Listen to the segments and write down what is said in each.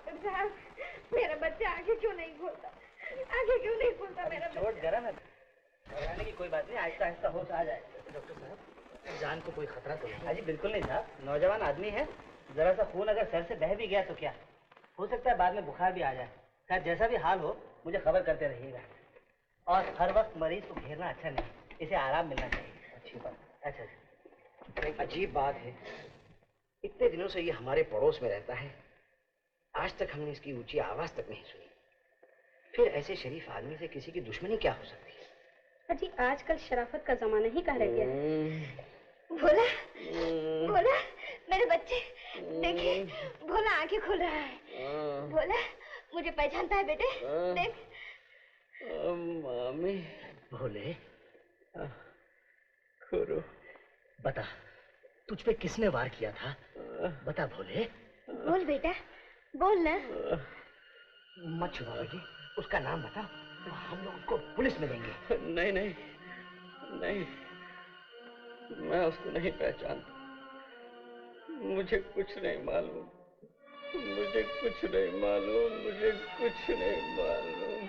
Doctor साहब, मेरा बच्चा आगे क्यों नहीं खोलता? आगे क्यों नहीं खोलता मेरा बच्चा? चोट गर्म है, घबराने की कोई बात नहीं, आहिस्ता आहिस्ता होश आ जाएगा। डॉक्टर साहब, जान को कोई खतरा तो नहीं? अजी बिल्कुल नहीं साहब, नौजवान आदमी है, जरा सा खून अगर सर से बह भी गया तो क्या हो सकता है, बाद में बुखार भी आ जाए। खैर जैसा भी हाल हो मुझे खबर करते रहिएगा, और हर वक्त मरीज को घेरना अच्छा नहीं, इसे आराम मिलना चाहिए। अच्छी बात। अच्छा, एक अजीब बात है, इतने दिनों से ये हमारे पड़ोस में रहता है, आज तक हमने इसकी ऊंची आवाज तक नहीं सुनी। फिर ऐसे शरीफ आदमी से किसी की दुश्मनी क्या हो सकती है? अजी आजकल शराफत का जमाना ही कह रह गया है। भोला, भोला, मेरे बच्चे देखिए, भोला आंखें खोल रहा है। भोला, मुझे पहचानता है बेटे? देख। मामी। भोले, खुरू, बता तुझ पे किसने वार किया था? बता भोले। बोल बेटा, बोल ना। मत छुपा बेटी, उसका नाम बता, हम लोग उसको पुलिस में देंगे। नहीं नहीं नहीं, मैं उसको नहीं पहचानता, मुझे कुछ नहीं मालूम, मुझे कुछ नहीं मालूम, मुझे कुछ नहीं मालूम।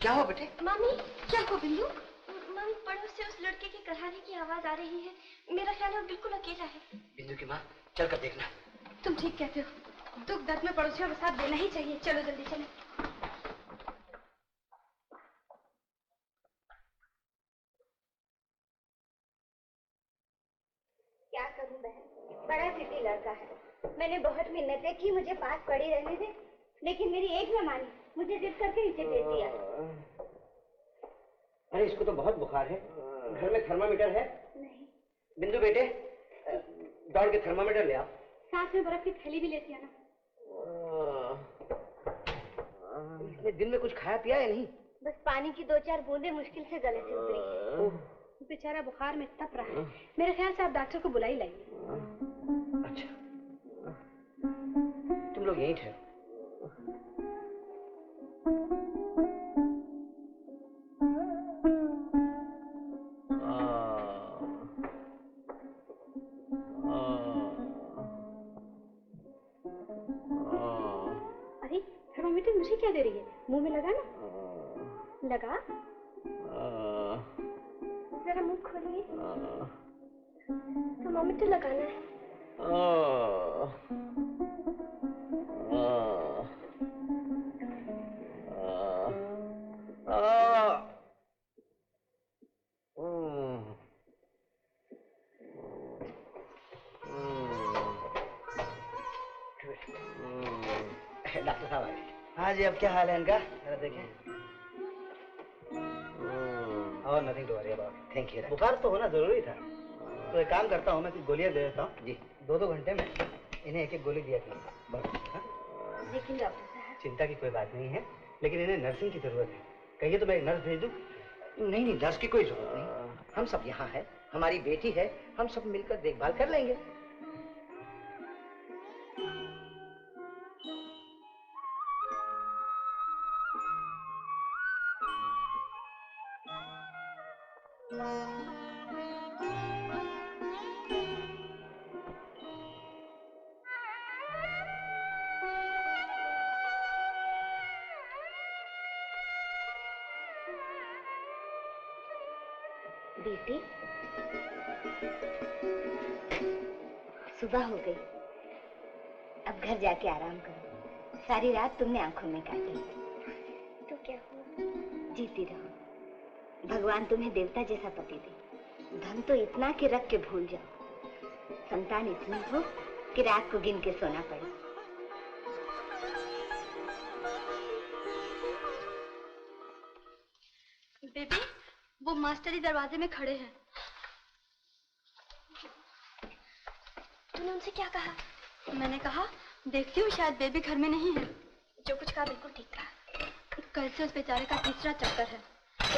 क्या हुआ बेटे? मामी, क्या हुआ बिंदु? मामी, पड़ोस से उस लड़के के कराने की आवाज आ रही है, मेरा ख्याल है वो बिल्कुल अकेला है। बिंदु की माँ, चल कर देखना। तुम ठीक कहते हो, दुख दर्द में पड़ोसियों का साथ देना ही चाहिए। चलो जल्दी चलें। क्या करूं बहन, बड़ा जिद्दी लड़का है। मैंने बहुत मिन्नतें की मुझे पास पड़ी रहने दे, लेकिन मेरी एक न मानी, मुझे जिद करके नीचे भेज दिया। अरे इसको तो बहुत बुखार है, घर में थर्मामीटर है? नहीं। बिंदु बेटे, दौड़ के थर्मामीटर ले आओ। साथ में बर्फ की थैली भी लेती आना। इसने दिन में कुछ खाया पिया है नहीं? बस पानी की 2-4 बूंदें मुश्किल से गले से उतरी। बेचारा बुखार में तप रहा है, मेरे ख्याल से आप डॉक्टर को बुला ही लाइए। अच्छा, तुम लोग यहीं ठहरो। अरे थर्मामीटर मुझे क्या दे रही है? मुंह में लगा ना। लगा। जरा मुंह खोलिए। थर्मामीटर लगाना है। डॉक्टर साहब आए। हाँ जी, अब क्या हाल है इनका? जरा देखें। और nothing to worry about. Thank you. बुखार तो होना जरूरी था, तो एक काम करता हूँ, मैं कुछ गोलियां दे देता हूँ जी। 2-2 घंटे में इन्हें एक-एक गोली दिया करें बस। लेकिन डॉक्टर साहब, चिंता की कोई बात नहीं है, लेकिन इन्हें नर्सिंग की जरूरत है। कहिए तो मैं एक नर्स भेज दूँ? नहीं नहीं, नर्स की कोई जरूरत नहीं, हम सब यहाँ हैं, हमारी बेटी है, हम सब मिलकर देखभाल कर लेंगे। बेटी, सुबह हो गई, अब घर जाके आराम करो। सारी रात तुमने आंखों में काटी तो क्या हुआ? जीती रहो, भगवान तुम्हें देवता जैसा पति दे। धन तो इतना कि रख के भूल जाओ, संतान इतनी हो कि रात को गिन के सोना पड़े। बेबी, वो मास्टरी दरवाजे में खड़े हैं। तूने उनसे क्या कहा? मैंने कहा देखती हूँ शायद बेबी घर में नहीं है। जो कुछ कहा बिल्कुल ठीक कहा। कल से उस बेचारे का तीसरा चक्कर है।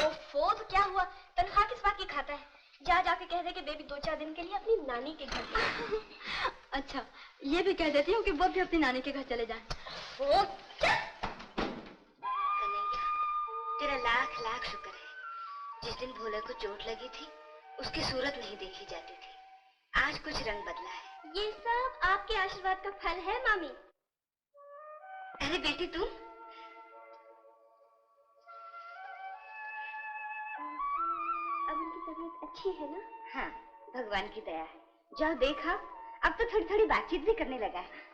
ओफो, तो क्या हुआ? तनख्वाह किस बात की खाता है? जा जाके कह दे कि बेबी 2-4 दिन के लिए अपनी नानी के घर गई। अच्छा, ये भी कह देती हूँ कि वो भी अपनी नानी के घर चले जाएं। कन्हैया, तेरा लाख लाख शुक्र है। जिस दिन भोले को चोट लगी थी, उसकी सूरत नहीं देखी जाती थी। आज कुछ रंग बदला है। ये सब आपके आशीर्वाद का फल है मामी। अरे बेटी तुम? अब उनकी तबीयत अच्छी है ना? हाँ, भगवान की दया है। जाओ देखा, अब तो थोड़ी थोड़ी बातचीत भी करने लगा है।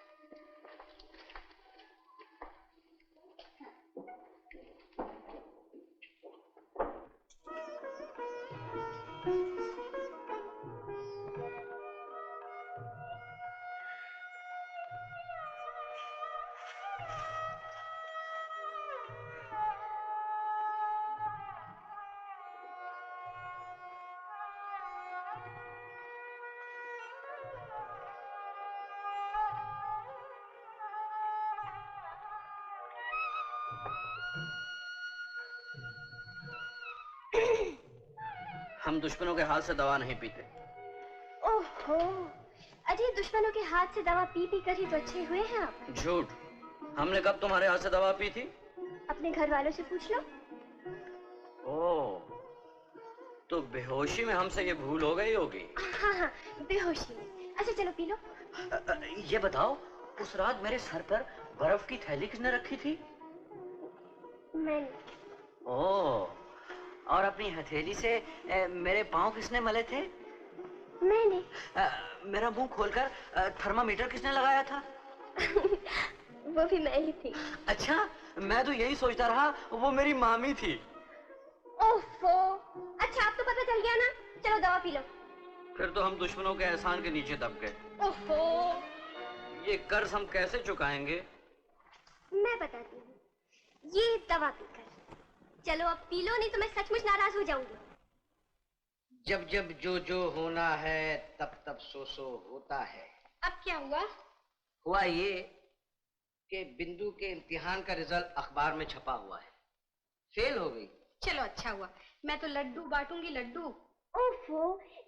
हम दुश्मनों के हाथ से दवा नहीं पीते। ओहो, अजय दुश्मनों के हाथ से दवा पी पी कर ही तो अच्छे हुए हैं आप। झूठ, हमने कब तुम्हारे हाथ से दवा पी थी? अपने घर वालों से पूछ लो। ओह, तो बेहोशी में हमसे ये भूल हो गई होगी। हाँ हाँ, बेहोशी में। अच्छा चलो पी लो। ये बताओ, उस रात मेरे सर पर बर्फ की थैली किसने रखी थी? मैंने। ओह, और अपनी हथेली से मेरे पाँव किसने मले थे? मैंने। मेरा मुंह खोलकर थर्मामीटर किसने लगाया था? वो भी मैं ही थी। अच्छा, मैं तो यही सोचता रहा वो मेरी मामी थी। ओफो, अच्छा अब तो पता चल गया ना। चलो दवा पी लो। फिर तो हम दुश्मनों के एहसान के नीचे दब गए। ओफो, ये कर्ज हम कैसे चुकाएंगे? मैं बताती हूँ। ये दवा पीकर। चलो अब पी लो, नहीं तो मैं सचमुच नाराज हो जाऊंगी। जब जब जो जो होना है तब तब सो सो होता है। अब क्या हुआ? हुआ ये कि बिंदु के इम्तिहान का रिजल्ट अखबार में छपा हुआ है। फेल हो गई। चलो अच्छा हुआ, मैं तो लड्डू बांटूंगी लड्डू। ओफो,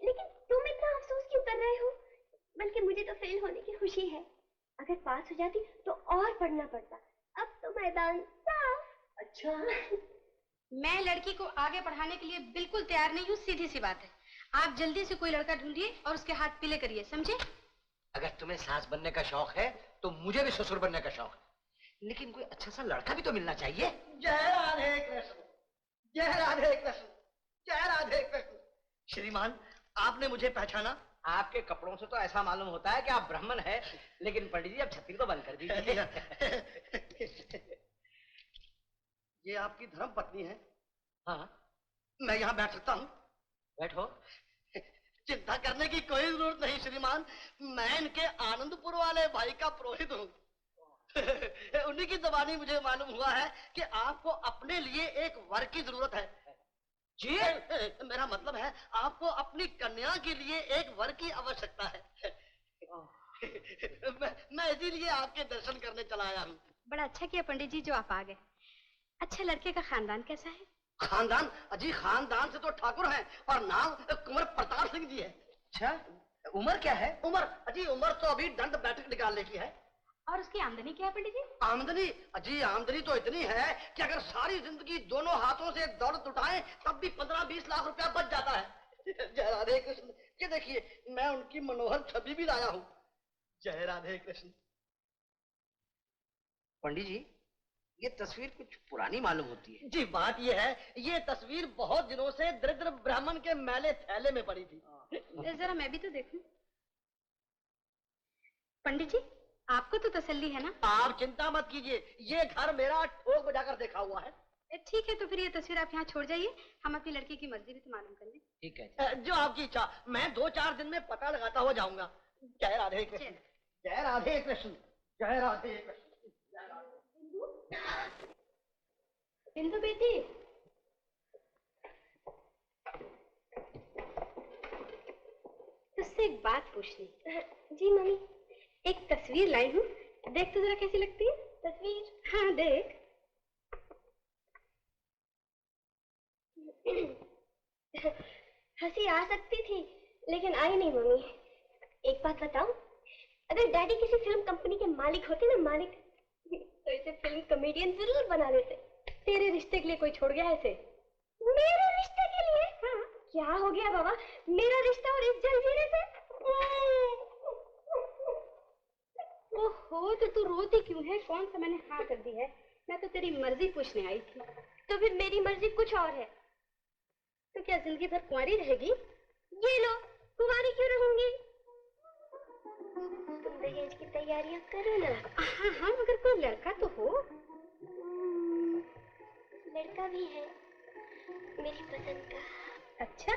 लेकिन तुम इतना अफसोस क्यों कर रहे हो? बल्कि मुझे तो फेल होने की खुशी है। अगर पास हो जाती तो और पढ़ना पड़ता। अब तो मैदान साफ। अच्छा, मैं लड़की को आगे पढ़ाने के लिए बिल्कुल तैयार नहीं हूँ, सीधी सी बात है। आप जल्दी से कोई लड़का ढूंढिए और उसके हाथ पीले करिए, समझे? अगर तुम्हें सास बनने का शौक है तो मुझे भी ससुर बनने का शौक है, लेकिन कोई अच्छा सा लड़का भी तो मिलना चाहिए। जय राधे कृष्ण, जय राधे कृष्ण, जय राधे कृष्ण। श्रीमान, आपने मुझे पहचाना? आपके कपड़ों से तो ऐसा मालूम होता है कि आप ब्राह्मण हैं, लेकिन पंडित जी अब छत्ती तो बंद कर दीजिए। ये आपकी धर्म पत्नी है? हाँ। मैं यहाँ बैठ सकता हूँ? बैठो। चिंता करने की कोई जरूरत नहीं श्रीमान, मैं इनके आनंदपुर वाले भाई का पुरोहित हूँ। उन्हीं की जबानी मुझे मालूम हुआ है कि आपको अपने लिए एक वर की जरूरत है। जी, मेरा मतलब है आपको अपनी कन्या के लिए एक वर की आवश्यकता है। मैं इसीलिए आपके दर्शन करने चला आया हूँ। बड़ा अच्छा किया पंडित जी जो आप आ गए। अच्छा, लड़के का खानदान कैसा है? खानदान? अजी खानदान से तो ठाकुर हैं और नाम कुंवर प्रताप सिंह जी है। अच्छा, उम्र क्या है? उम्र? अजी उम्र तो अभी दंड बैठक निकालने की है। और उसकी आमदनी क्या है पंडित जी? आमदनी? अजी आमदनी तो इतनी है कि अगर सारी जिंदगी दोनों हाथों से दौलत उठाएं तब भी 15-20 लाख रुपया बच जाता है। जय राधे कृष्ण। ये देखिए, मैं उनकी मनोहर छवि भी लाया हूँ। जय राधे कृष्ण। पंडित जी, ये तस्वीर कुछ पुरानी मालूम होती है। जी बात ये है, ये तस्वीर बहुत दिनों से दरिद्र ब्राह्मण के मैले थैले में पड़ी थी। जरा मैं भी तो देखूं। पंडित जी, आपको तो तसल्ली है ना? आप चिंता मत कीजिए, ये घर मेरा ठोक बजाकर देखा हुआ है। ठीक है, तो फिर ये तस्वीर आप यहाँ छोड़ जाइए, हम अपनी लड़की की मर्जी भी तो मालूम कर लें। ठीक है। जो आपकी इच्छा, मैं 2-4 दिन में पता लगाता हुआ जाऊंगा। जय राधे कृष्ण, जय राधे कृष्ण, जय राधे कृष्ण। बिंदु बेटी, तुझसे एक बात पूछनी। जी मम्मी। एक तस्वीर लाई हूँ, देख तो जरा कैसी लगती है। तस्वीर? हाँ देख। हंसी आ सकती थी लेकिन आई नहीं मम्मी। एक बात बताऊं, अगर डैडी किसी फिल्म कंपनी के मालिक होते ना, मालिक, तो इसे फिल्म कॉमेडियन जरूर बना देते। तेरे रिश्ते के लिए कोई छोड़ गया ऐसे? मेरे रिश्ते के लिए? हाँ। क्या हो गया बाबा, मेरा रिश्ता और इस जलजीरे से? ओहो, तो तू रोती क्यों है? कौन सा मैंने हाँ कर दी है? मैं तो तेरी मर्जी पूछने आई थी। तो फिर मेरी मर्जी कुछ और है। तो क्या जिंदगी भर कुंवारी रहेगी? ये लो, कुंवारी क्यों रहूंगी? तुम दहेज की तैयारियां करो ना। हाँ हाँ, मगर कोई लड़का तो हो। लड़का भी है मेरी पसंद का। अच्छा,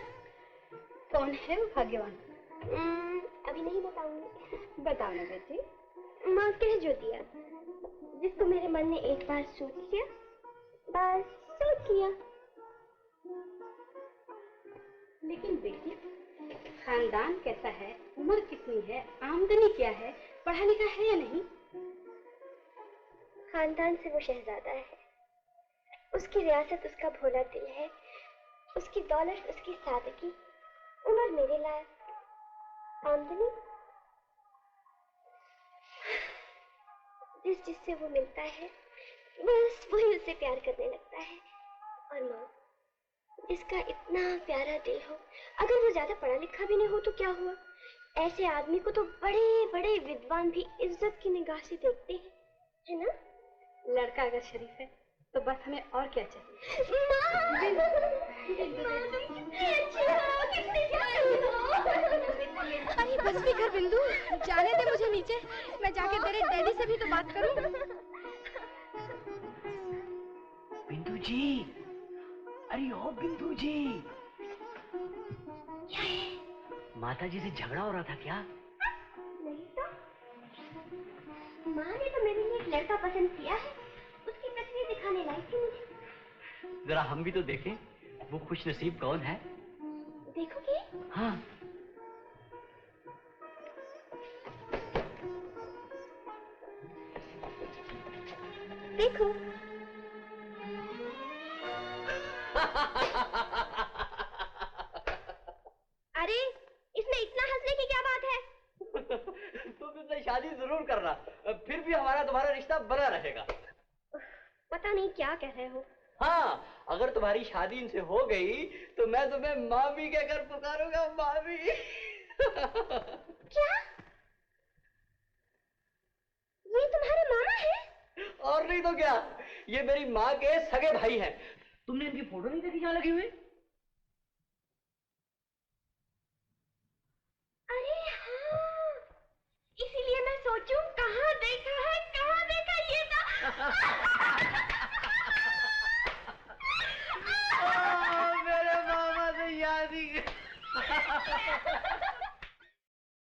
कौन है वो भाग्यवान? अभी नहीं बताऊंगी। बताओ ना बेटी। माँ कह जो दिया, जिसको मेरे मन ने एक बार सोच लिया, बस सोच लिया। लेकिन बेटी, खानदान कैसा है, उम्र कितनी है, आमदनी क्या है, पढ़ा लिखा है या नहीं? खानदान से वो शहजादा है, उसकी रियासत उसका भोला दिल है, उसकी दौलत उसकी सादगी, उम्र मेरे लायक, आमदनी जिससे वो मिलता है बस वही उससे प्यार करने लगता है। और माँ, जिसका इतना प्यारा दिल हो, अगर वो ज्यादा पढ़ा लिखा भी नहीं हो तो क्या हुआ? ऐसे आदमी को तो बड़े बड़े विद्वान भी इज्जत की निगाह से देखते हैं, है ना? लड़का अगर शरीफ है तो बस हमें और क्या चाहिए? अरे बस भी कर बिंदु, जाने दे मुझे नीचे, मैं जाके तेरे डैडी से भी तो बात करूं। बिंदु जी, अरे ओ बिंदु जी, क्या है? माता जी से झगड़ा हो रहा था क्या? नहीं तो, माँ ने तो मेरे लिए एक लड़का पसंद किया है, उसकी तस्वीर दिखाने लाई थी मुझे। जरा हम भी तो देखें, वो खुश नसीब कौन है? देखोगे? हाँ। देखो। अरे, इसमें इतना हंसने की क्या बात है? तुम इससे शादी जरूर करना, फिर भी हमारा तुम्हारा रिश्ता बना रहेगा। पता नहीं क्या कह रहे हो। हाँ, अगर तुम्हारी शादी इनसे हो गई तो मैं तुम्हें मामी कहकर पुकारूंगा, मामी। क्या? ये तुम्हारे मामा हैं? और नहीं तो क्या, ये मेरी माँ के सगे भाई हैं। तुमने इनकी फोटो नहीं देखी जहाँ लगी हुई?